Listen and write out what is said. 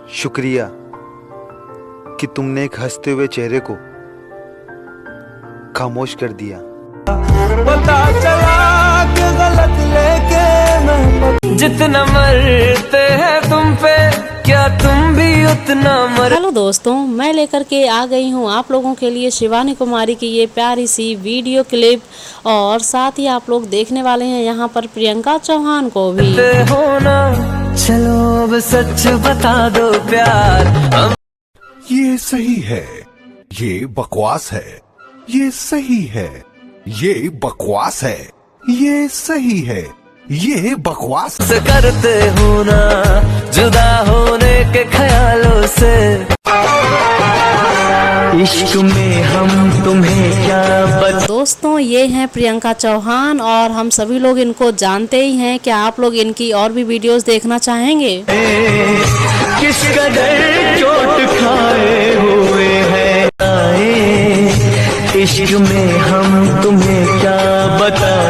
शुक्रिया कि तुमने एक हंसते हुए चेहरे को खामोश कर दिया। पता चला कि गलत लेके मैं जितना मरते हैं तुम पे, क्या तुम भी उतना मर। हेलो दोस्तों, मैं लेकर के आ गई हूँ आप लोगों के लिए शिवानी कुमारी की ये प्यारी सी वीडियो क्लिप, और साथ ही आप लोग देखने वाले हैं यहाँ पर प्रियंका चौहान को भी। होना चलो अब सच बता दो प्यार। ये सही है, ये बकवास है, ये सही है, ये बकवास है, ये सही है, ये बकवास करते हो ना जुदा होने के ख्यालों से, इश्क में हम तुम्हें क्या बता। दोस्तों ये हैं प्रियंका चौहान और हम सभी लोग इनको जानते ही हैं। क्या आप लोग इनकी और भी वीडियोस देखना चाहेंगे? किस कदर चोट खाए हुए हैं इश्क में हम तुम्हें क्या बताएं।